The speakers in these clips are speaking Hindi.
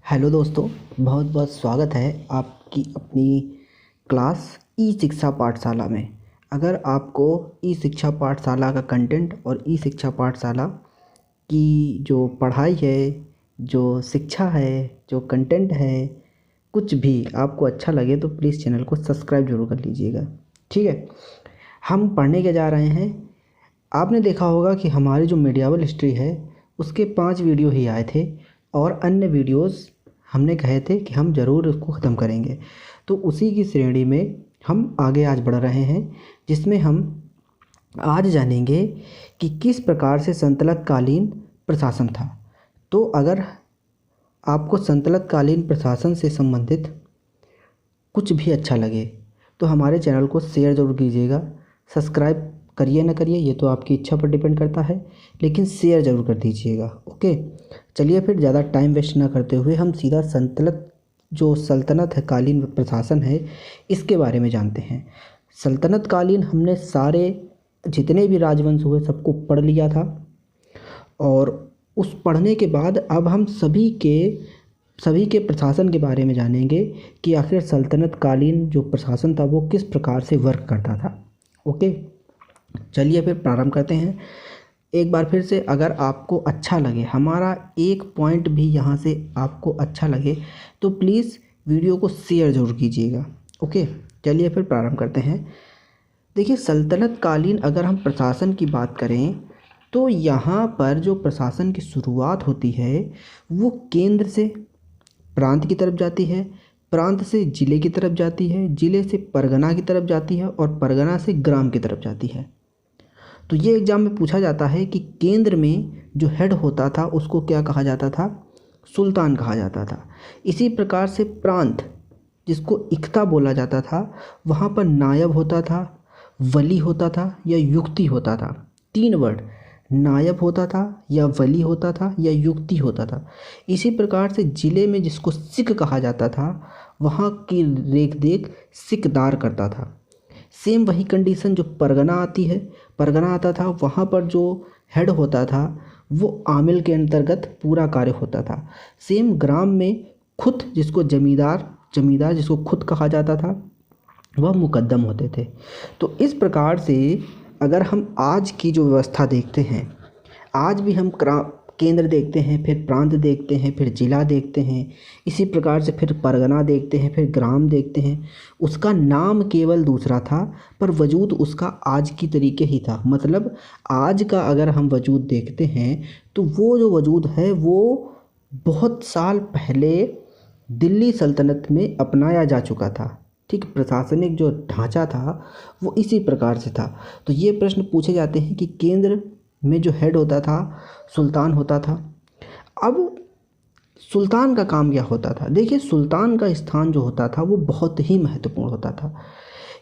हेलो दोस्तों, बहुत बहुत स्वागत है आपकी अपनी क्लास ई शिक्षा पाठशाला में। अगर आपको ई शिक्षा पाठशाला का कंटेंट और ई शिक्षा पाठशाला की जो पढ़ाई है, जो शिक्षा है, जो कंटेंट है, कुछ भी आपको अच्छा लगे तो प्लीज़ चैनल को सब्सक्राइब ज़रूर कर लीजिएगा। ठीक है, हम पढ़ने के जा रहे हैं। आपने देखा होगा कि हमारी जो मीडियावल हिस्ट्री है उसके 5 वीडियो ही आए थे और अन्य वीडियोस हमने कहे थे कि हम ज़रूर उसको ख़त्म करेंगे। तो उसी की श्रेणी में हम आगे आज बढ़ रहे हैं, जिसमें हम आज जानेंगे कि किस प्रकार से संतलत कालीन प्रशासन था। तो अगर आपको संतलत कालीन प्रशासन से संबंधित कुछ भी अच्छा लगे तो हमारे चैनल को शेयर ज़रूर कीजिएगा। सब्सक्राइब करिए ना करिए ये तो आपकी इच्छा पर डिपेंड करता है, लेकिन शेयर ज़रूर कर दीजिएगा। ओके, चलिए फिर ज़्यादा टाइम वेस्ट ना करते हुए हम सीधा संतलत जो सल्तनत है, कालीन प्रशासन है, इसके बारे में जानते हैं। सल्तनत कालीन हमने सारे जितने भी राजवंश हुए सबको पढ़ लिया था और उस पढ़ने के बाद अब हम सभी के प्रशासन के बारे में जानेंगे कि आखिर सल्तनत कालीन जो प्रशासन था वो किस प्रकार से वर्क करता था। ओके, चलिए फिर प्रारंभ करते हैं। एक बार फिर से अगर आपको अच्छा लगे, हमारा एक पॉइंट भी यहाँ से आपको अच्छा लगे तो प्लीज़ वीडियो को शेयर ज़रूर कीजिएगा। ओके, चलिए फिर प्रारंभ करते हैं। देखिए, सल्तनत कालीन अगर हम प्रशासन की बात करें तो यहाँ पर जो प्रशासन की शुरुआत होती है वो केंद्र से प्रांत की तरफ जाती है, प्रांत से ज़िले की तरफ जाती है, ज़िले से परगना की तरफ जाती है और परगना से ग्राम की तरफ जाती है। तो ये एग्ज़ाम में पूछा जाता है कि केंद्र में जो हेड होता था उसको क्या कहा जाता था? सुल्तान कहा जाता था। इसी प्रकार से प्रांत जिसको इख्ता बोला जाता था वहाँ पर नायब होता था, वली होता था या युक्ति होता था। 3 वर्ड, नायब होता था या वली होता था या युक्ति होता था। इसी प्रकार से ज़िले में जिसको सिक कहा जाता था वहाँ की रेख देख सिकदार करता था। सेम वही कंडीशन जो परगना आती है, परगना आता था, वहाँ पर जो हेड होता था वो आमिल के अंतर्गत पूरा कार्य होता था। सेम ग्राम में खुद जिसको जमींदार जिसको खुद कहा जाता था वह मुकद्दम होते थे। तो इस प्रकार से अगर हम आज की जो व्यवस्था देखते हैं, आज भी हम केंद्र देखते हैं, फिर प्रांत देखते हैं, फिर जिला देखते हैं, इसी प्रकार से फिर परगना देखते हैं, फिर ग्राम देखते हैं। उसका नाम केवल दूसरा था पर वजूद उसका आज की तरीके ही था। मतलब आज का अगर हम वजूद देखते हैं तो वो जो वजूद है वो बहुत साल पहले दिल्ली सल्तनत में अपनाया जा चुका था। ठीक, प्रशासनिक जो ढांचा था वो इसी प्रकार से था। तो ये प्रश्न पूछे जाते हैं कि केंद्र में जो हेड होता था सुल्तान होता था। अब सुल्तान का काम क्या होता था? देखिए, सुल्तान का स्थान जो होता था वो बहुत ही महत्वपूर्ण होता था,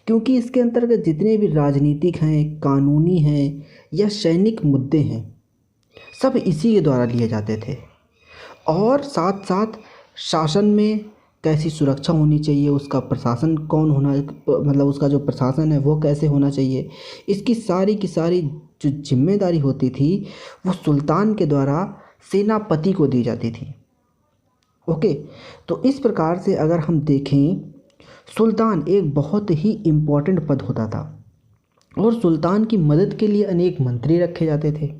क्योंकि इसके अंतर्गत जितने भी राजनीतिक हैं, कानूनी हैं या सैनिक मुद्दे हैं सब इसी के द्वारा लिए जाते थे। और साथ साथ शासन में कैसी सुरक्षा होनी चाहिए, उसका प्रशासन कौन होना, मतलब उसका जो प्रशासन है वो कैसे होना चाहिए, इसकी सारी की सारी जो जिम्मेदारी होती थी वो सुल्तान के द्वारा सेनापति को दी जाती थी। ओके, तो इस प्रकार से अगर हम देखें, सुल्तान एक बहुत ही इम्पोर्टेंट पद होता था और सुल्तान की मदद के लिए अनेक मंत्री रखे जाते थे।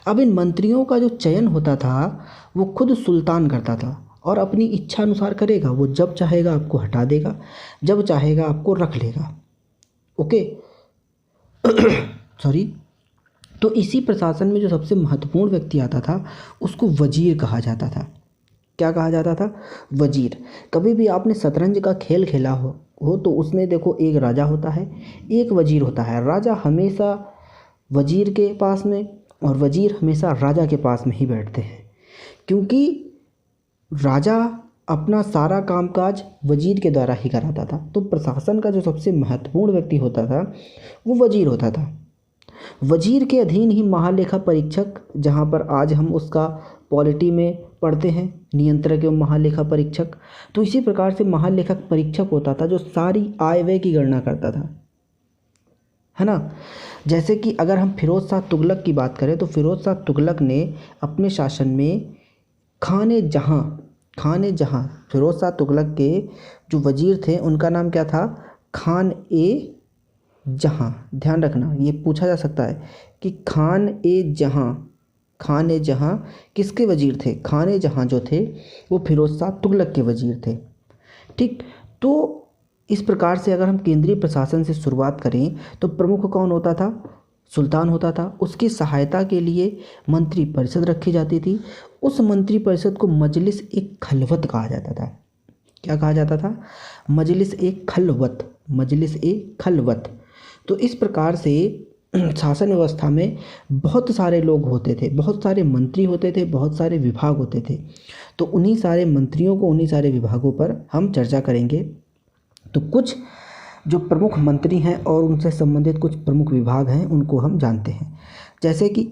अब इन मंत्रियों का जो चयन होता था वो खुद सुल्तान करता था और अपनी इच्छा अनुसार करेगा। वो जब चाहेगा आपको हटा देगा, जब चाहेगा आपको रख लेगा। Okay sorry. तो इसी प्रशासन में जो सबसे महत्वपूर्ण व्यक्ति आता था उसको वजीर कहा जाता था। क्या कहा जाता था? वजीर। कभी भी आपने शतरंज का खेल खेला हो तो उसमें देखो, एक राजा होता है, एक वजीर होता है। राजा हमेशा वजीर के पास में और वजीर हमेशा राजा के पास में ही बैठते हैं, क्योंकि राजा अपना सारा कामकाज वजीर के द्वारा ही कराता था। तो प्रशासन का जो सबसे महत्वपूर्ण व्यक्ति होता था वो वजीर होता था। वजीर के अधीन ही महालेखा परीक्षक, जहाँ पर आज हम उसका पॉलिटी में पढ़ते हैं, नियंत्रक एवं महालेखा परीक्षक। तो इसी प्रकार से महालेखा परीक्षक होता था जो सारी आय व्यय की गणना करता था, है ना। जैसे कि अगर हम फिरोज शाह तुगलक की बात करें तो फिरोज शाह तुगलक ने अपने शासन में खाने जहाँ खान ए जहाँ, फिरोज शाह तुगलक के जो वजीर थे उनका नाम क्या था? खान ए जहाँ। ध्यान रखना, ये पूछा जा सकता है कि खान ए जहाँ, खान ए जहाँ किसके वजीर थे? खान ए जहाँ जो थे वो फिरोज शाह तुगलक के वजीर थे। ठीक, तो इस प्रकार से अगर हम केंद्रीय प्रशासन से शुरुआत करें तो प्रमुख कौन होता था? सुल्तान होता था। उसकी सहायता के लिए मंत्री परिषद रखी जाती थी। उस मंत्री परिषद को मजलिस ए खलवत कहा जाता था। क्या कहा जाता था? मजलिस ए खलवत, मजलिस ए खलवत। तो इस प्रकार से शासन व्यवस्था में बहुत सारे लोग होते थे, बहुत सारे मंत्री होते थे, बहुत सारे विभाग होते थे। तो उन्हीं सारे मंत्रियों को, उन्हीं सारे विभागों पर हम चर्चा करेंगे। तो कुछ जो प्रमुख मंत्री हैं और उनसे संबंधित कुछ प्रमुख विभाग हैं उनको हम जानते हैं। जैसे कि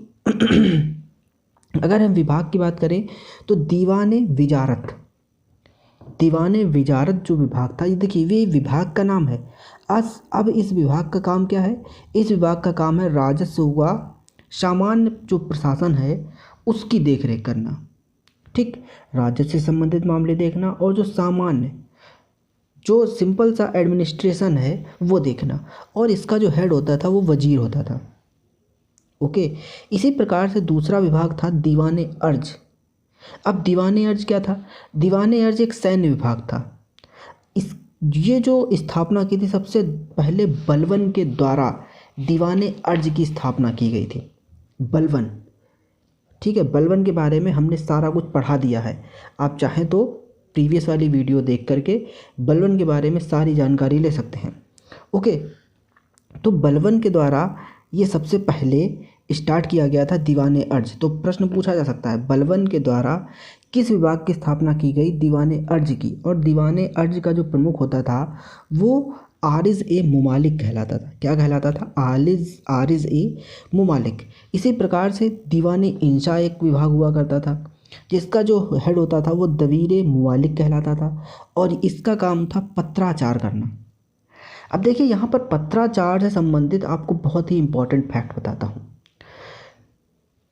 अगर हम विभाग की बात करें तो दीवाने विजारत, दीवाने विजारत जो विभाग था, ये देखिए ये विभाग का नाम है। अब इस विभाग का काम क्या है? इस विभाग का काम है राजस्व व सामान्य जो प्रशासन है उसकी देखरेख करना। ठीक, राजस्व से संबंधित मामले देखना और जो सामान्य, जो सिंपल सा एडमिनिस्ट्रेशन है वो देखना। और इसका जो हेड होता था वो वजीर होता था। ओके, इसी प्रकार से दूसरा विभाग था दीवाने अर्ज। अब दीवाने अर्ज क्या था? दीवाने अर्ज एक सैन्य विभाग था। ये जो स्थापना की थी सबसे पहले बलबन के द्वारा दीवाने अर्ज की स्थापना की गई थी। बलबन, ठीक है, बलबन के बारे में हमने सारा कुछ पढ़ा दिया है। आप चाहें तो प्रीवियस वाली वीडियो देख करके बलबन के बारे में सारी जानकारी ले सकते हैं। ओके, तो बलबन के द्वारा ये सबसे पहले स्टार्ट किया गया था दीवाने अर्ज। तो प्रश्न पूछा जा सकता है बलबन के द्वारा किस विभाग की स्थापना की गई? दीवाने अर्ज की। और दीवाने अर्ज का जो प्रमुख होता था वो आरिज ए मुमालिक कहलाता था। क्या कहलाता था? आरिज ए मुमालिक। इसी प्रकार से दीवाने इंशा एक विभाग हुआ करता था जिसका जो हेड होता था वो दवीर मुमालिक कहलाता था और इसका काम था पत्राचार करना। अब देखिए यहाँ पर पत्राचार से संबंधित आपको बहुत ही इम्पोर्टेंट फैक्ट बताता हूँ।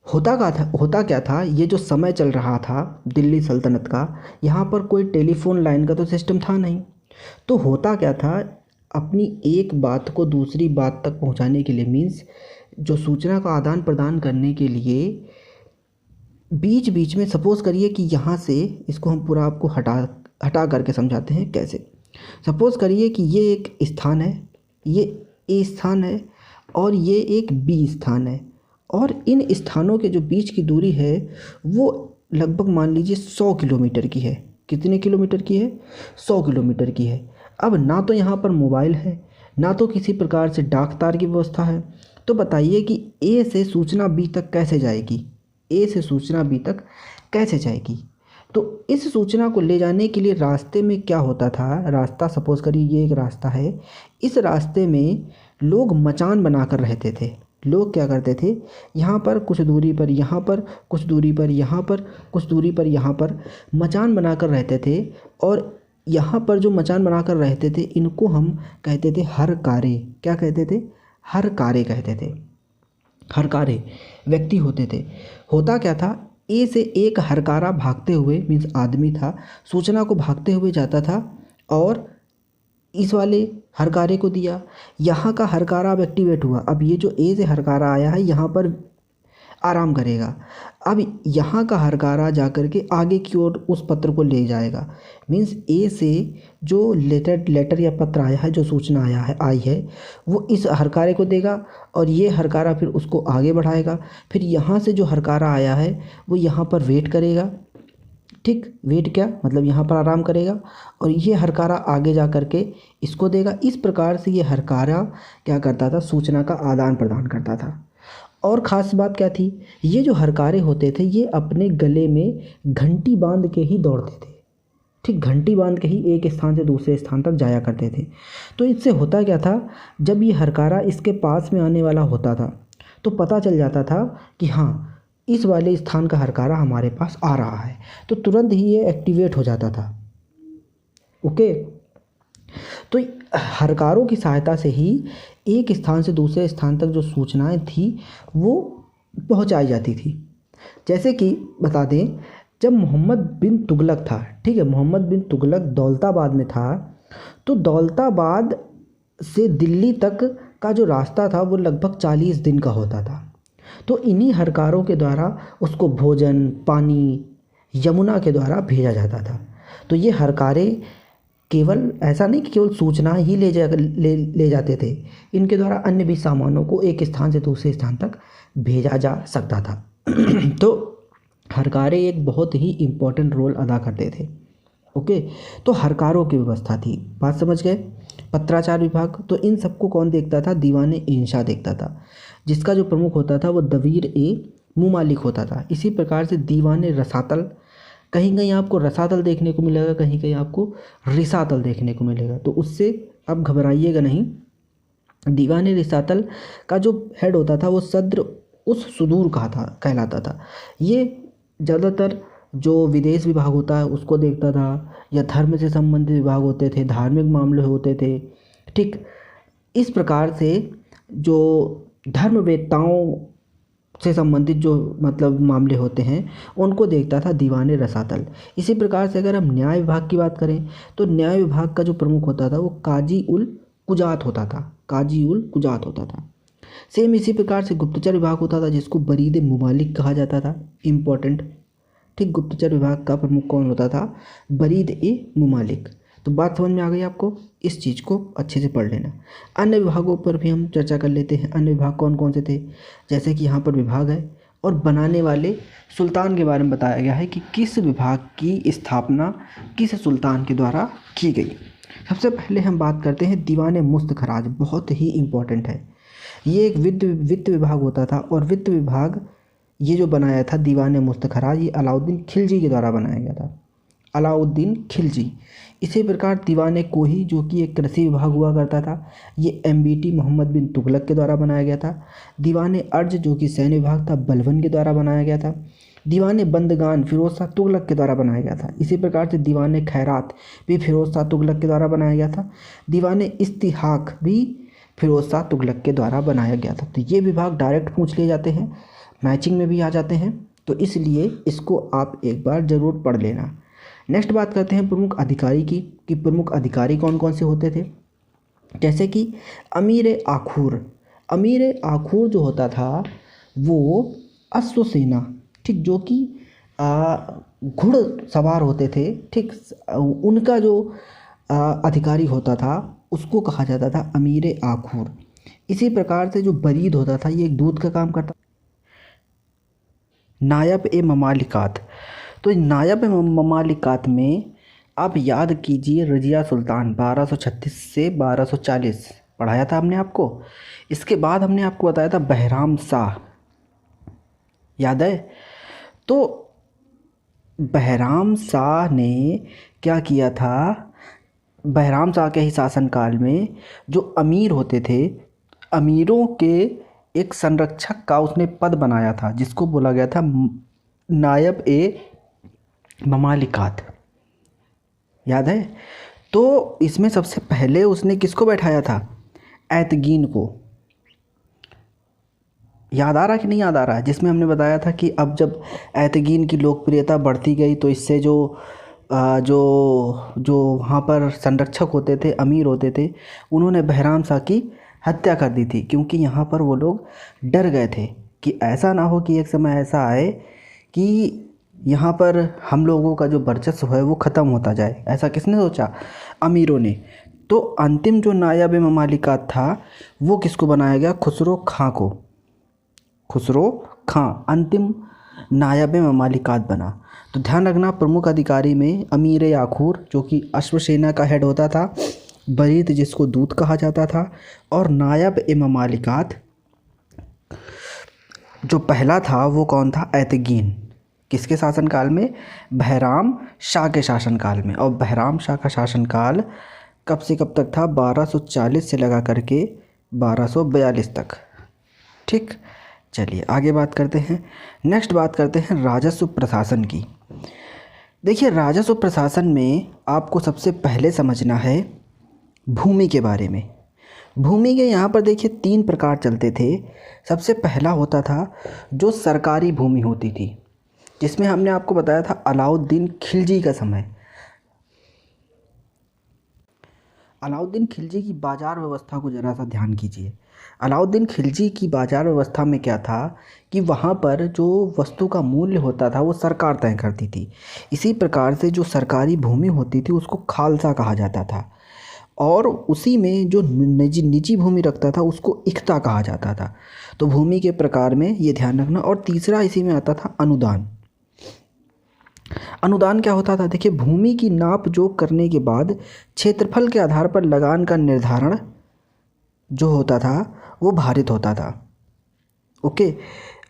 होता क्या था, ये जो समय चल रहा था दिल्ली सल्तनत का, यहाँ पर कोई टेलीफोन लाइन का तो सिस्टम था नहीं। तो होता क्या था, अपनी एक बात को दूसरी बात तक पहुँचाने के लिए, मीन्स जो सूचना का आदान प्रदान करने के लिए बीच बीच में, सपोज़ करिए कि यहाँ से, इसको हम पूरा आपको हटा करके समझाते हैं कैसे। सपोज़ करिए कि ये एक स्थान है, ये ए स्थान है और ये एक बी स्थान है और इन स्थानों के जो बीच की दूरी है वो लगभग मान लीजिए 100 किलोमीटर की है। कितने किलोमीटर की है? 100 किलोमीटर की है। अब ना तो यहाँ पर मोबाइल है, ना तो किसी प्रकार से डाक तार की व्यवस्था है। तो बताइए कि ए से सूचना बी तक कैसे जाएगी? ए से सूचना बी तक कैसे जाएगी? तो इस सूचना को ले जाने के लिए रास्ते में क्या होता था? रास्ता, सपोज़ करिए ये एक रास्ता है, इस रास्ते में लोग मचान बनाकर रहते थे। लोग क्या करते थे, यहाँ पर कुछ दूरी पर, यहाँ पर कुछ दूरी पर, यहाँ पर कुछ दूरी पर, यहाँ पर मचान बनाकर रहते थे। और यहाँ पर जो मचान बनाकर रहते थे इनको हम कहते थे हरकारे। क्या कहते थे? हरकारे कहते थे। हरकारे व्यक्ति होते थे। होता क्या था, ए से एक हरकारा भागते हुए, मीन्स आदमी था, सूचना को भागते हुए जाता था और इस वाले हरकारे को दिया। यहाँ का हरकारा अब एक्टिवेट हुआ। अब ये जो ए से हरकारा आया है यहाँ पर आराम करेगा। अब यहाँ का हरकारा जा कर के आगे की ओर उस पत्र को ले जाएगा। मीन्स ए से जो लेटर या पत्र आया है, जो सूचना आई है वो इस हरकारे को देगा और ये हरकारा फिर उसको आगे बढ़ाएगा। फिर यहाँ से जो हरकारा आया है वो यहाँ पर वेट करेगा। ठीक, वेट क्या मतलब यहाँ पर आराम करेगा और ये हरकारा आगे जा कर के इसको देगा। इस प्रकार से ये हरकारा क्या करता था? सूचना का आदान प्रदान करता था। और ख़ास बात क्या थी, ये जो हरकारे होते थे ये अपने गले में घंटी बांध के ही दौड़ते थे। ठीक, घंटी बांध के ही एक स्थान से दूसरे स्थान तक जाया करते थे। तो इससे होता क्या था, जब ये हरकारा इसके पास में आने वाला होता था तो पता चल जाता था कि हाँ इस वाले स्थान का हरकारा हमारे पास आ रहा है, तो तुरंत ही ये एक्टिवेट हो जाता था। ओके, तो हरकारों की सहायता से ही एक स्थान से दूसरे स्थान तक जो सूचनाएं थी वो पहुंचाई जाती थी। जैसे कि बता दें, जब मोहम्मद बिन तुगलक था, ठीक है, मोहम्मद बिन तुगलक दौलताबाद में था, तो दौलताबाद से दिल्ली तक का जो रास्ता था वो लगभग 40 दिन का होता था। तो इन्हीं हरकारों के द्वारा उसको भोजन पानी यमुना के द्वारा भेजा जाता था। तो ये हरकारें केवल ऐसा नहीं कि केवल सूचना ही ले जाते थे, इनके द्वारा अन्य भी सामानों को एक स्थान से दूसरे स्थान तक भेजा जा सकता था। तो हरकारें एक बहुत ही इम्पोर्टेंट रोल अदा करते थे। ओके, तो हरकारों की व्यवस्था थी, बात समझ गए। पत्राचार विभाग, तो इन सबको कौन देखता था? दीवाने इंशा देखता था, जिसका जो प्रमुख होता था वो दवीर ए मुमालिक होता था। इसी प्रकार से दीवाने रसातल, कहीं कहीं आपको रसातल देखने को मिलेगा, कहीं कहीं आपको रिसातल देखने को मिलेगा, तो उससे आप घबराइएगा नहीं। दीवाने रिसातल का जो हेड होता था वो सद्र उस सुदूर कहलाता था। ये ज़्यादातर जो विदेश विभाग होता है उसको देखता था, या धर्म से संबंधित विभाग होते थे, धार्मिक मामले होते थे। ठीक, इस प्रकार से जो धर्मवेत्ताओं से संबंधित जो मतलब मामले होते हैं उनको देखता था दीवाने रसातल। इसी प्रकार से अगर हम न्याय विभाग की बात करें तो न्याय विभाग का जो प्रमुख होता था वो काजी उल कुजात होता था, काजी उल कुजात होता था। सेम इसी प्रकार से गुप्तचर विभाग होता था, जिसको बरीद मुमालिक कहा जाता था, इम्पोर्टेंट। ठीक, गुप्तचर विभाग का प्रमुख कौन होता था? बरीद ए मुमालिक। तो बात समझ में आ गई आपको, इस चीज़ को अच्छे से पढ़ लेना। अन्य विभागों पर भी हम चर्चा कर लेते हैं। अन्य विभाग कौन कौन से थे? जैसे कि यहाँ पर विभाग है और बनाने वाले सुल्तान के बारे में बताया गया है कि किस विभाग की स्थापना किस सुल्तान के द्वारा की गई। सबसे पहले हम बात करते हैं दीवाने मुस्तखराज, बहुत ही इम्पोर्टेंट है। ये एक वित्त विभाग होता था, और वित्त विभाग ये जो बनाया था दीवाने मुस्तखराज, ये अलाउद्दीन खिलजी के द्वारा बनाया गया था, अलाउद्दीन खिलजी। इसी प्रकार दीवाने कोही जो कि एक कृषि विभाग हुआ करता था, ये MBT मोहम्मद बिन तुगलक के द्वारा बनाया गया था। दीवाने अर्ज जो कि सैन्य विभाग था, बलबन के द्वारा बनाया गया था। दीवाने बंदगान फिरोज शाह तुगलक के द्वारा बनाया गया था। इसी प्रकार से दीवाने खैरात भी फिरोज शाह तुगलक के द्वारा बनाया गया था। दीवाने इस्तिहाक भी फिरोज शाह तुगलक के द्वारा बनाया गया था। तो ये विभाग डायरेक्ट पूछ लिए जाते हैं, मैचिंग में भी आ जाते हैं, तो इसलिए इसको आप एक बार ज़रूर पढ़ लेना। नेक्स्ट बात करते हैं प्रमुख अधिकारी की, कि प्रमुख अधिकारी कौन कौन से होते थे। जैसे कि अमीर आखूर, अमीर आखूर जो होता था वो अश्वसेना, ठीक, जो कि घुड़सवार होते थे, ठीक, उनका जो अधिकारी होता था उसको कहा जाता था अमीर आखूर। इसी प्रकार से जो बरीद होता था ये एक दूध का काम करता। नायब ए ममालिकात, तो नायब ए ममालिकात में आप याद कीजिए रजिया सुल्तान 1236 से 1240 पढ़ाया था हमने आपको। इसके बाद हमने आपको बताया था बहराम शाह, याद है? तो बहराम शाह ने क्या किया था? बहराम शाह के ही शासनकाल में जो अमीर होते थे, अमीरों के एक संरक्षक का उसने पद बनाया था, जिसको बोला गया था नायब ए ममालिकात, याद है? तो इसमें सबसे पहले उसने किसको बैठाया था? ऐतगीन को। याद आ रहा कि नहीं याद आ रहा है? जिसमें हमने बताया था कि अब जब ऐतगीन की लोकप्रियता बढ़ती गई तो इससे जो वहाँ पर संरक्षक होते थे, अमीर होते थे, उन्होंने बहराम शाह की हत्या कर दी थी, क्योंकि यहाँ पर वो लोग डर गए थे कि ऐसा ना हो कि एक समय ऐसा आए कि यहाँ पर हम लोगों का जो वर्चस्व है वो ख़त्म होता जाए। ऐसा किसने सोचा? अमीरों ने। तो अंतिम जो नायब ममालिकात था वो किसको बनाया गया? खुसरो खां को। खुसरो खां अंतिम नायब ममालिकात बना। तो ध्यान रखना, प्रमुख अधिकारी में अमीर आखूर जो कि अश्वसेना का हेड होता था, बरीद जिसको दूत कहा जाता था, और नायब ममालिकात जो पहला था वो कौन था? ऐतगीन। किसके शासनकाल में? बहराम शाह के शासनकाल में। और बहराम शाह का शासनकाल कब से कब तक था? 1240 से लगा करके 1242 तक। ठीक, चलिए आगे बात करते हैं। नेक्स्ट बात करते हैं राजस्व प्रशासन की। देखिए, राजस्व प्रशासन में आपको सबसे पहले समझना है भूमि के बारे में। भूमि के यहाँ पर देखिए 3 प्रकार चलते थे। सबसे पहला होता था जो सरकारी भूमि होती थी, जिसमें हमने आपको बताया था अलाउद्दीन खिलजी का समय। अलाउद्दीन खिलजी की बाज़ार व्यवस्था को ज़रा सा ध्यान कीजिए। अलाउद्दीन खिलजी की बाज़ार व्यवस्था में क्या था कि वहाँ पर जो वस्तु का मूल्य होता था वो सरकार तय करती थी। इसी प्रकार से जो सरकारी भूमि होती थी उसको खालसा कहा जाता था, और उसी में जो निजी निजी भूमि रखता था उसको इख्ता कहा जाता था। तो भूमि के प्रकार में ये ध्यान रखना। और तीसरा इसी में आता था अनुदान। अनुदान क्या होता था? देखिए, भूमि की नाप जोख करने के बाद क्षेत्रफल के आधार पर लगान का निर्धारण जो होता था वो भारित होता था। ओके,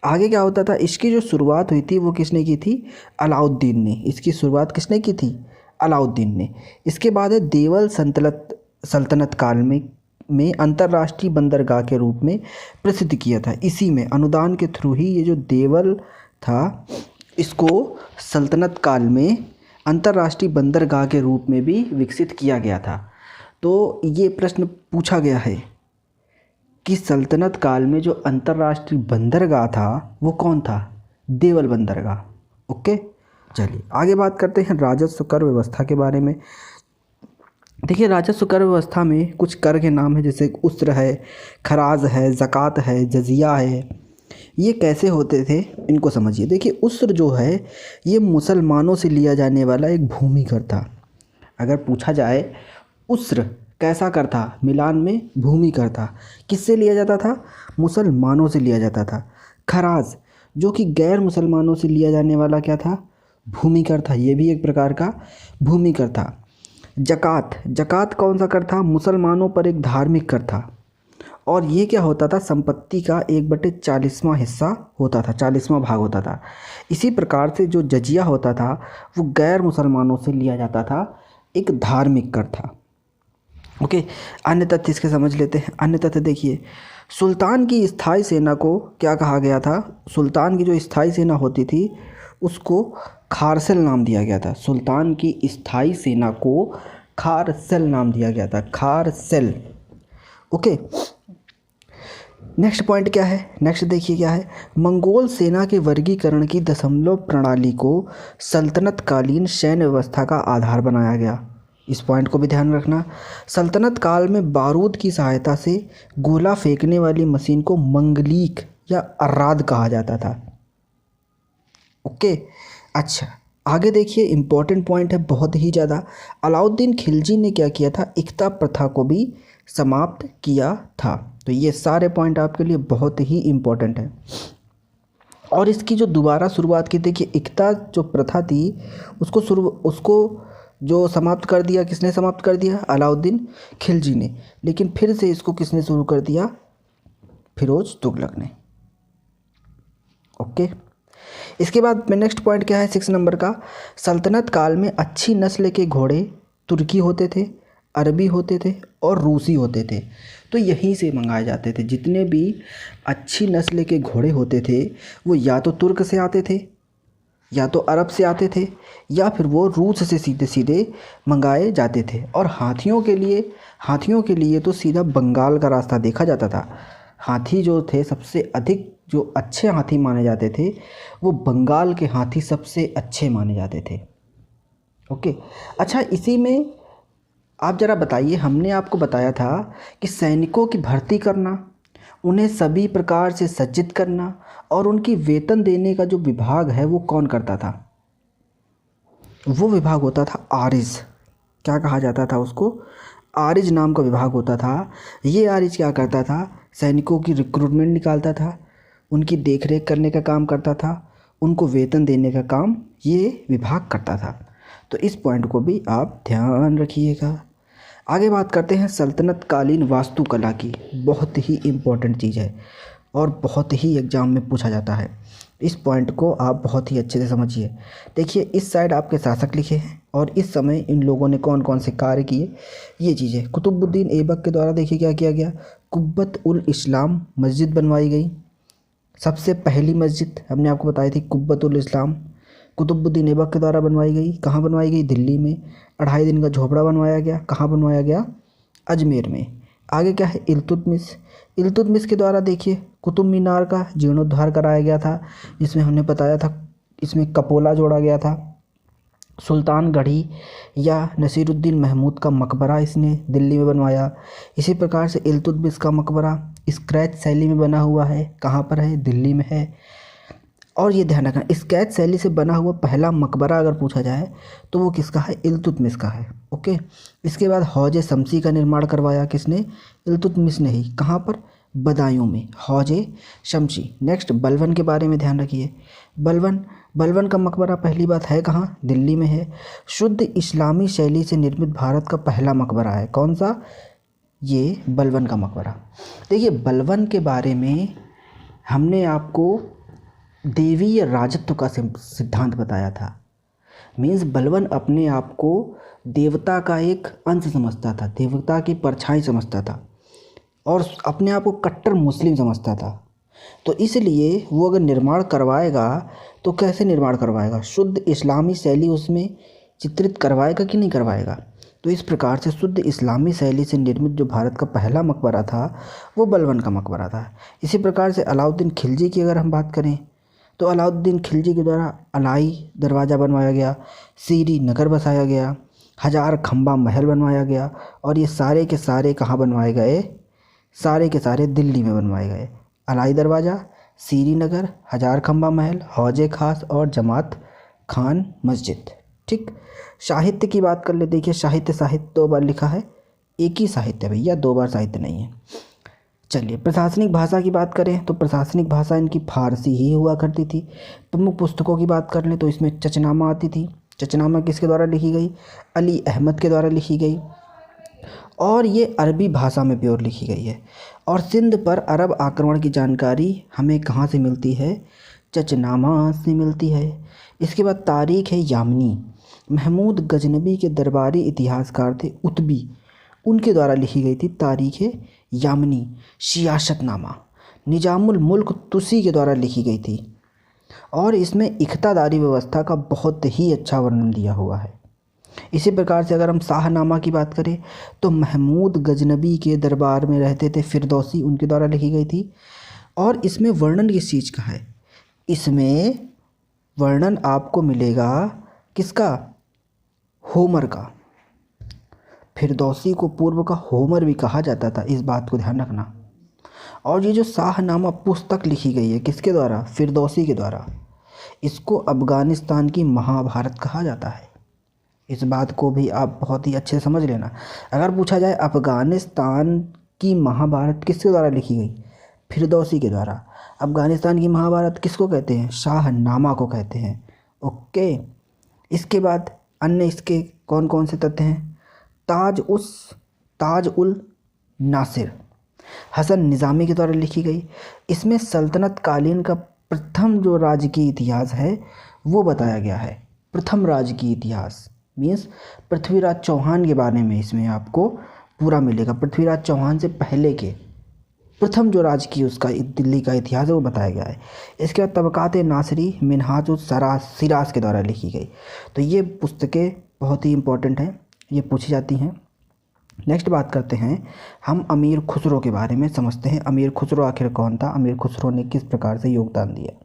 आगे क्या होता था? इसकी जो शुरुआत हुई थी वो किसने की थी? अलाउद्दीन ने। इसकी शुरुआत किसने की थी? अलाउद्दीन ने। इसके बाद है देवल सल्तनत काल में अंतर्राष्ट्रीय बंदरगाह के रूप में प्रसिद्ध किया था। इसी में अनुदान के थ्रू ही ये जो देवल था इसको सल्तनत काल में अंतर्राष्ट्रीय बंदरगाह के रूप में भी विकसित किया गया था। तो ये प्रश्न पूछा गया है कि सल्तनत काल में जो अंतर्राष्ट्रीय बंदरगाह था वो कौन था? देवल बंदरगाह। ओके, चलिए आगे बात करते हैं राजस्व कर व्यवस्था के बारे में। देखिए, राजस्व कर व्यवस्था में कुछ कर के नाम है, जैसे उस्र है, खराज है, ज़कात है, जजिया है। ये कैसे होते थे इनको समझिए। देखिए, उस्र जो है ये मुसलमानों से लिया जाने वाला एक भूमि कर था। अगर पूछा जाए उस्र कैसा कर था? मिलान में भूमि कर था। किससे लिया जाता था? मुसलमानों से लिया जाता था। खराज जो कि गैर मुसलमानों से लिया जाने वाला क्या था? भूमि कर था। ये भी एक प्रकार का भूमि कर था। जकात कौन सा कर था? मुसलमानों पर एक धार्मिक कर था। और ये क्या होता था? संपत्ति का 1/40वां हिस्सा होता था, 40वां भाग होता था। इसी प्रकार से जो जजिया होता था वो गैर मुसलमानों से लिया जाता था, एक धार्मिक कर था। ओके, अन्य तथ्य इसके समझ लेते हैं। अन्य तथ्य देखिए, सुल्तान की स्थायी सेना को क्या कहा गया था? सुल्तान की जो स्थायी सेना होती थी उसको खारसेल नाम दिया गया था। सुल्तान की स्थायी सेना को खारसेल नाम दिया गया था, खारसेल। ओके, नेक्स्ट पॉइंट क्या है? नेक्स्ट देखिए क्या है। मंगोल सेना के वर्गीकरण की दशमलव प्रणाली को सल्तनत कालीन सैन्य व्यवस्था का आधार बनाया गया। इस पॉइंट को भी ध्यान रखना। सल्तनत काल में बारूद की सहायता से गोला फेंकने वाली मशीन को मंगलीक या अर्राद कहा जाता था। ओके, अच्छा आगे देखिए, इंपॉर्टेंट पॉइंट है बहुत ही ज़्यादा। अलाउद्दीन खिलजी ने क्या किया था? इक्ता प्रथा को भी समाप्त किया था। तो ये सारे पॉइंट आपके लिए बहुत ही इम्पोर्टेंट है। और इसकी जो दोबारा शुरुआत की, देखिए इक्ता जो प्रथा थी उसको जो समाप्त कर दिया, किसने समाप्त कर दिया? अलाउद्दीन खिलजी ने। लेकिन फिर से इसको किसने शुरू कर दिया? फिरोज तुगलक ने। ओके, इसके बाद में नेक्स्ट पॉइंट क्या है 6 नंबर का? सल्तनत काल में अच्छी नस्ल के घोड़े तुर्की होते थे, अरबी होते थे और रूसी होते थे। तो यहीं से मंगाए जाते थे। जितने भी अच्छी नस्ल के घोड़े होते थे वो या तो तुर्क से आते थे, या तो अरब से आते थे, या फिर वो रूस से सीधे सीधे मंगाए जाते थे। और हाथियों के लिए तो सीधा बंगाल का रास्ता देखा जाता था। हाथी जो थे सबसे अधिक जो अच्छे हाथी माने जाते थे वो बंगाल के हाथी सबसे अच्छे माने जाते थे। ओके, अच्छा इसी में आप ज़रा बताइए, हमने आपको बताया था कि सैनिकों की भर्ती करना, उन्हें सभी प्रकार से सज्जित करना और उनकी वेतन देने का जो विभाग है वो कौन करता था? वो विभाग होता था आरिज। क्या कहा जाता था उसको? आरिज नाम का विभाग होता था। ये आरिज क्या करता था? सैनिकों की रिक्रूटमेंट निकालता था, उनकी देखरेख करने का काम करता था, उनको वेतन देने का काम ये विभाग करता था। तो इस पॉइंट को भी आप ध्यान रखिएगा। आगे बात करते हैं सल्तनत कालीन वास्तुकला की। बहुत ही इम्पोर्टेंट चीज़ है और बहुत ही एग्ज़ाम में पूछा जाता है। इस पॉइंट को आप बहुत ही अच्छे से समझिए। देखिए, इस साइड आपके शासक लिखे हैं और इस समय इन लोगों ने कौन कौन से कार्य किए ये चीज़ें। कुतुबुद्दीन ऐबक के द्वारा देखिए क्या किया गया? कुब्बत उल इस्लाम मस्जिद बनवाई गई। सबसे पहली मस्जिद हमने आपको बताई थी कुब्बत उल इस्लाम, कुतुबुद्दीन ऐबक के द्वारा बनवाई गई। कहाँ बनवाई गई? दिल्ली में। 2.5 दिन का झोपड़ा बनवाया गया। कहाँ बनवाया गया? अजमेर में। आगे क्या है? इल्तुतमिश के द्वारा देखिए कुतुब मीनार का जीर्णोद्धार कराया गया था, जिसमें हमने बताया था इसमें कपोला जोड़ा गया था। सुल्तान गढ़ी या नसीरुद्दीन महमूद का मकबरा इसने दिल्ली में बनवाया। इसी प्रकार से इल्तुतमिश का मकबरा स्क्रैच शैली में बना हुआ है, कहाँ पर है, दिल्ली में है। और ये ध्यान रखना, स्केच शैली से बना हुआ पहला मकबरा अगर पूछा जाए तो वो किसका है, इल्तुतमिश का है। ओके। इसके बाद हौज शमसी का निर्माण करवाया किसने, इल्तुतमिश ने ही। कहाँ पर, बदायूं में, हौज शमसी। नेक्स्ट बलबन के बारे में ध्यान रखिए। बलबन का मकबरा पहली बात है कहाँ, दिल्ली में है। शुद्ध इस्लामी शैली से निर्मित भारत का पहला मकबरा है, कौन सा, ये बलबन का मकबरा। देखिए बलबन के बारे में हमने आपको देवीय राजत्व का सिद्धांत बताया था। मीन्स बलबन अपने आप को देवता का एक अंश समझता था, देवता की परछाई समझता था और अपने आप को कट्टर मुस्लिम समझता था। तो इसलिए वो अगर निर्माण करवाएगा तो कैसे निर्माण करवाएगा, शुद्ध इस्लामी शैली उसमें चित्रित करवाएगा कि नहीं करवाएगा। तो इस प्रकार से शुद्ध इस्लामी शैली से निर्मित जो भारत का पहला मकबरा था वो बलबन का मकबरा था। इसी प्रकार से अलाउद्दीन खिलजी की अगर हम बात करें तो अलाउद्दीन खिलजी के द्वारा अलाई दरवाज़ा बनवाया गया, सीरी नगर बसाया गया, हजार खंबा महल बनवाया गया और ये सारे के सारे कहाँ बनवाए गए, सारे के सारे दिल्ली में बनवाए गए। अलाई दरवाज़ा, सीरी नगर, हजार खंबा महल, हौज खास और जमात खान मस्जिद। ठीक। साहित्य की बात कर ले, देखिए साहित्य 2 बार लिखा है, एक ही साहित्य भैया, 2 बार साहित्य नहीं है। चलिए प्रशासनिक भाषा की बात करें तो प्रशासनिक भाषा इनकी फारसी ही हुआ करती थी। प्रमुख पुस्तकों की बात कर लें तो इसमें चचनामा आती थी। चचनामा किसके द्वारा लिखी गई, अली अहमद के द्वारा लिखी गई और ये अरबी भाषा में प्योर लिखी गई है। और सिंध पर अरब आक्रमण की जानकारी हमें कहाँ से मिलती है, चचनामा से मिलती है। इसके बाद तारीख है यामनी, महमूद गजनबी के दरबारी इतिहासकार थे उतबी, उनके द्वारा लिखी गई थी तारीख यामनी। सियासतनामा निजामुल मुल्क तुसी के द्वारा लिखी गई थी और इसमें इख्तादारी व्यवस्था का बहुत ही अच्छा वर्णन दिया हुआ है। इसी प्रकार से अगर हम शाहनामा की बात करें तो महमूद गजनबी के दरबार में रहते थे फिरदौसी, उनके द्वारा लिखी गई थी। और इसमें वर्णन किस चीज़ का है, इसमें वर्णन आपको मिलेगा किसका, होमर का। फिरदौसी को पूर्व का होमर भी कहा जाता था, इस बात को ध्यान रखना। और ये जो शाहनामा पुस्तक लिखी गई है किसके द्वारा, फिरदौसी के द्वारा, इसको अफ़गानिस्तान की महाभारत कहा जाता है। इस बात को भी आप बहुत ही अच्छे से समझ लेना। अगर पूछा जाए अफ़गानिस्तान की महाभारत किसके द्वारा लिखी गई, फिरदौसी के द्वारा। अफ़गानिस्तान की महाभारत किसको कहते हैं, शाहनामा को कहते हैं। ओके। इसके बाद अन्य इसके कौन कौन से तथ्य हैं, ताज उल नासिर हसन निज़ामी के द्वारा लिखी गई। इसमें सल्तनत कालीन का प्रथम जो राजकीय इतिहास है वो बताया गया है। प्रथम राजकीय इतिहास मीन्स पृथ्वीराज चौहान के बारे में इसमें आपको पूरा मिलेगा। पृथ्वीराज चौहान से पहले के प्रथम जो राजकीय उसका दिल्ली का इतिहास है वो बताया गया है। इसके बाद तबक़ात नासिरी मिनहाज सिराज के द्वारा लिखी गई। तो ये पुस्तकें बहुत ही इम्पोर्टेंट हैं, ये पूछी जाती हैं। नेक्स्ट बात करते हैं हम अमीर खुसरो के बारे में, समझते हैं अमीर खुसरो आखिर कौन था, अमीर खुसरो ने किस प्रकार से योगदान दिया।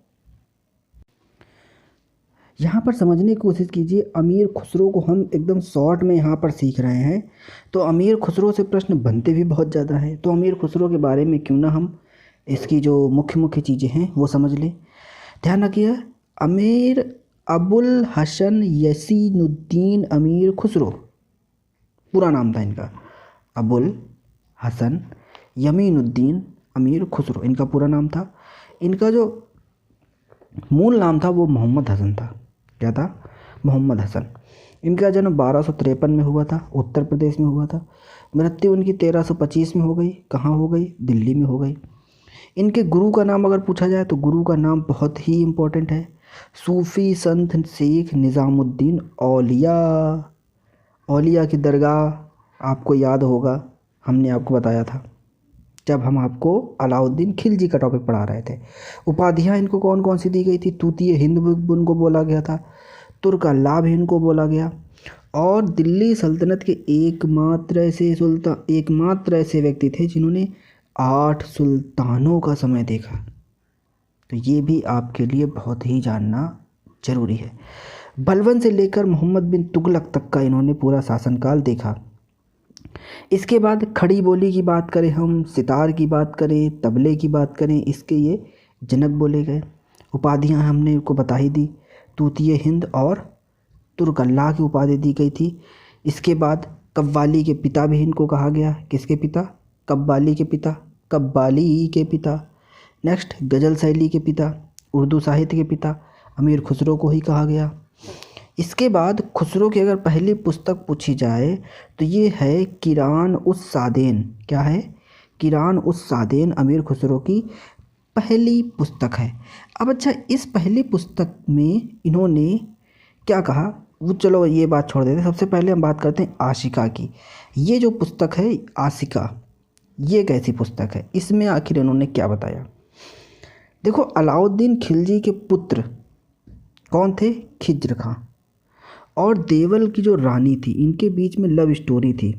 यहाँ पर समझने की कोशिश कीजिए, अमीर खुसरो को हम एकदम शॉर्ट में यहाँ पर सीख रहे हैं। तो अमीर खुसरो से प्रश्न बनते भी बहुत ज़्यादा है। तो अमीर खुसरो के बारे में क्यों ना हम इसकी जो मुख्य चीज़ें हैं वो समझ लें। ध्यान रखिए, अमीर अबुल हसन यसीनुद्दीन अमीर खुसरो पूरा नाम था इनका, अबुल हसन यमीनुद्दीन अमीर खुसरो इनका पूरा नाम था। इनका जो मूल नाम था वो मोहम्मद हसन था। क्या था, मोहम्मद हसन। इनका जन्म 1253 में हुआ था, उत्तर प्रदेश में हुआ था। मृत्यु उनकी 1325 में हो गई। कहाँ हो गई, दिल्ली में हो गई। इनके गुरु का नाम अगर पूछा जाए तो गुरु का नाम बहुत ही इम्पोर्टेंट है, सूफ़ी संत शेख निज़ामुद्दीन औलिया। औलिया की दरगाह आपको याद होगा, हमने आपको बताया था जब हम आपको अलाउद्दीन खिलजी का टॉपिक पढ़ा रहे थे। उपाधियाँ इनको कौन कौन सी दी गई थी, तूतीय हिंद उनको बोला गया था, तुर्क लाभ इनको बोला गया। और दिल्ली सल्तनत के एकमात्र ऐसे व्यक्ति थे जिन्होंने 8 सुल्तानों का समय देखा। तो ये भी आपके लिए बहुत ही जानना जरूरी है। बलबन से लेकर मोहम्मद बिन तुगलक तक का इन्होंने पूरा शासनकाल देखा। इसके बाद खड़ी बोली की बात करें, हम सितार की बात करें, तबले की बात करें, इसके ये जनक बोले गए। उपाधियां हमने इनको बता ही दी, तूतिए हिंद और तुर्कल्लाह की उपाधि दी गई थी। इसके बाद कव्वाली के पिता भी इनको कहा गया। किसके पिता? कव्वाली के पिता, कव्वाली के पिता। नेक्स्ट गज़ल शैली के पिता, उर्दू साहित्य के पिता अमीर खुसरो को ही कहा गया। इसके बाद खुसरो की अगर पहली पुस्तक पूछी जाए तो ये है कीरान उस सादेन। क्या है? कीरान उस सादेन अमीर खुसरो की पहली पुस्तक है। अब अच्छा, इस पहली पुस्तक में इन्होंने क्या कहा वो चलो ये बात छोड़ देते हैं। सबसे पहले हम बात करते हैं आशिका की। ये जो पुस्तक है आशिका, ये कैसी पुस्तक है? इसमें आखिर इन्होंने क्या बताया? देखो, अलाउद्दीन खिलजी के पुत्र कौन थे? खिज्र खां और देवल की जो रानी थी, इनके बीच में लव स्टोरी थी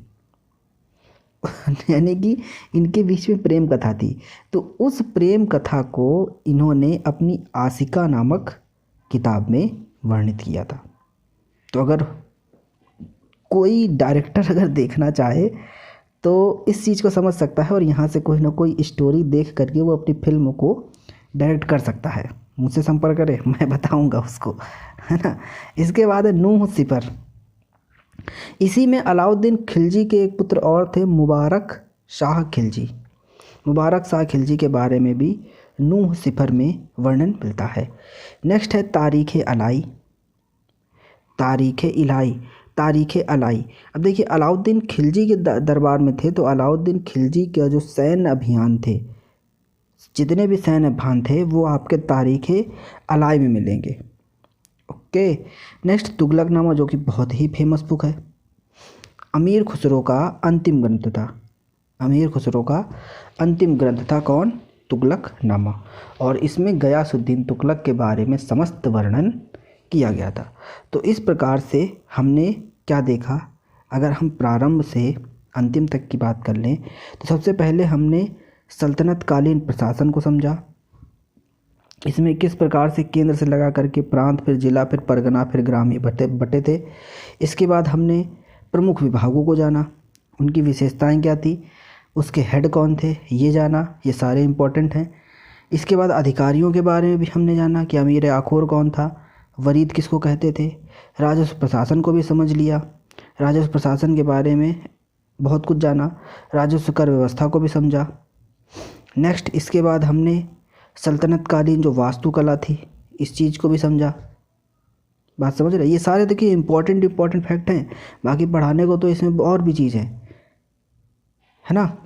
यानी कि इनके बीच में प्रेम कथा थी। तो उस प्रेम कथा को इन्होंने अपनी आशिका नामक किताब में वर्णित किया था। तो अगर कोई डायरेक्टर अगर देखना चाहे तो इस चीज़ को समझ सकता है और यहाँ से कोई ना कोई स्टोरी देख करके वो अपनी फिल्म को डायरेक्ट कर सकता है। मुझसे संपर्क करे, मैं बताऊंगा उसको, है ना। इसके बाद है नूह सिपर। इसी में अलाउद्दीन खिलजी के एक पुत्र और थे, मुबारक शाह खिलजी। मुबारक शाह खिलजी के बारे में भी नूह सिपर में वर्णन मिलता है। नेक्स्ट है तारीख़ अलाई। तारीख़ इलाई, तारीख़ अलाई। अब देखिए, अलाउद्दीन खिलजी के दरबार में थे तो अलाउद्दीन खिलजी के जो सैन्य अभियान थे, जितने भी सैन्य अभियान थे वो आपके तारीख़ अलाई में मिलेंगे। ओके। नेक्स्ट तुगलकनामा, जो कि बहुत ही फेमस बुक है। अमीर खुसरो का अंतिम ग्रंथ था। अमीर खुसरो का अंतिम ग्रंथ था कौन? तुगलकनामा। और इसमें गयासुद्दीन तुगलक के बारे में समस्त वर्णन किया गया था। तो इस प्रकार से हमने क्या देखा? अगर हम प्रारंभ से अंतिम तक की बात कर लें तो सबसे पहले हमने सल्तनत कालीन प्रशासन को समझा। इसमें किस प्रकार से केंद्र से लगा करके प्रांत, फिर जिला, फिर परगना, फिर ग्राम ये बटे थे। इसके बाद हमने प्रमुख विभागों को जाना, उनकी विशेषताएं क्या थी, उसके हेड कौन थे ये जाना, ये सारे इम्पोर्टेंट हैं। इसके बाद अधिकारियों के बारे में भी हमने जाना कि अमीर आखोर कौन था, वरीद किसको कहते थे। राजस्व प्रशासन को भी समझ लिया, राजस्व प्रशासन के बारे में बहुत कुछ जाना। राजस्व कर व्यवस्था को भी समझा। नेक्स्ट इसके बाद हमने सल्तनतकालीन जो वास्तुकला थी, इस चीज़ को भी समझा। बात समझ रहे? ये सारे देखिए इम्पोर्टेंट फैक्ट हैं, बाकी पढ़ाने को तो इसमें और भी चीज़ है ना।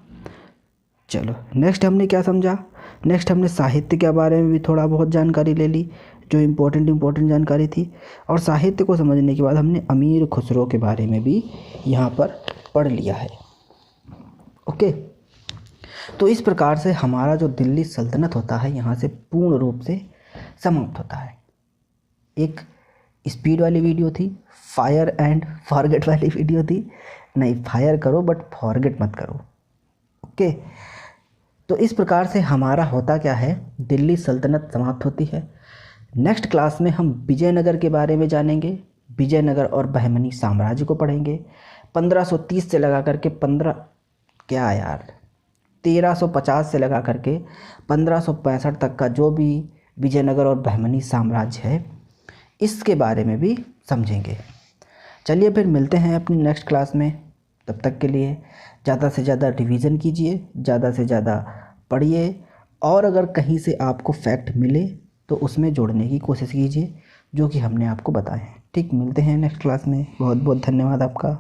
चलो नेक्स्ट हमने क्या समझा? नेक्स्ट हमने साहित्य के बारे में भी थोड़ा बहुत जानकारी ले ली, जो इम्पोर्टेंट जानकारी थी। और साहित्य को समझने के बाद हमने अमीर खुसरो के बारे में भी यहाँ पर पढ़ लिया है। ओके। तो इस प्रकार से हमारा जो दिल्ली सल्तनत होता है यहाँ से पूर्ण रूप से समाप्त होता है। एक स्पीड वाली वीडियो थी, फायर एंड फॉरगेट वाली वीडियो थी। नहीं, फायर करो बट फॉरगेट मत करो। ओके। तो इस प्रकार से हमारा होता क्या है, दिल्ली सल्तनत समाप्त होती है। नेक्स्ट क्लास में हम विजयनगर के बारे में जानेंगे। विजयनगर और बहमनी साम्राज्य को पढ़ेंगे। 1530 से लगा करके 1350 से लगा करके 1565 तक का जो भी विजयनगर और बहमनी साम्राज्य है, इसके बारे में भी समझेंगे। चलिए फिर मिलते हैं अपनी नेक्स्ट क्लास में। तब तक के लिए ज़्यादा से ज़्यादा रिवीजन कीजिए, ज़्यादा से ज़्यादा पढ़िए, और अगर कहीं से आपको फैक्ट मिले तो उसमें जोड़ने की कोशिश कीजिए जो कि हमने आपको बताए हैं। ठीक, मिलते हैं नेक्स्ट क्लास में। बहुत बहुत धन्यवाद आपका।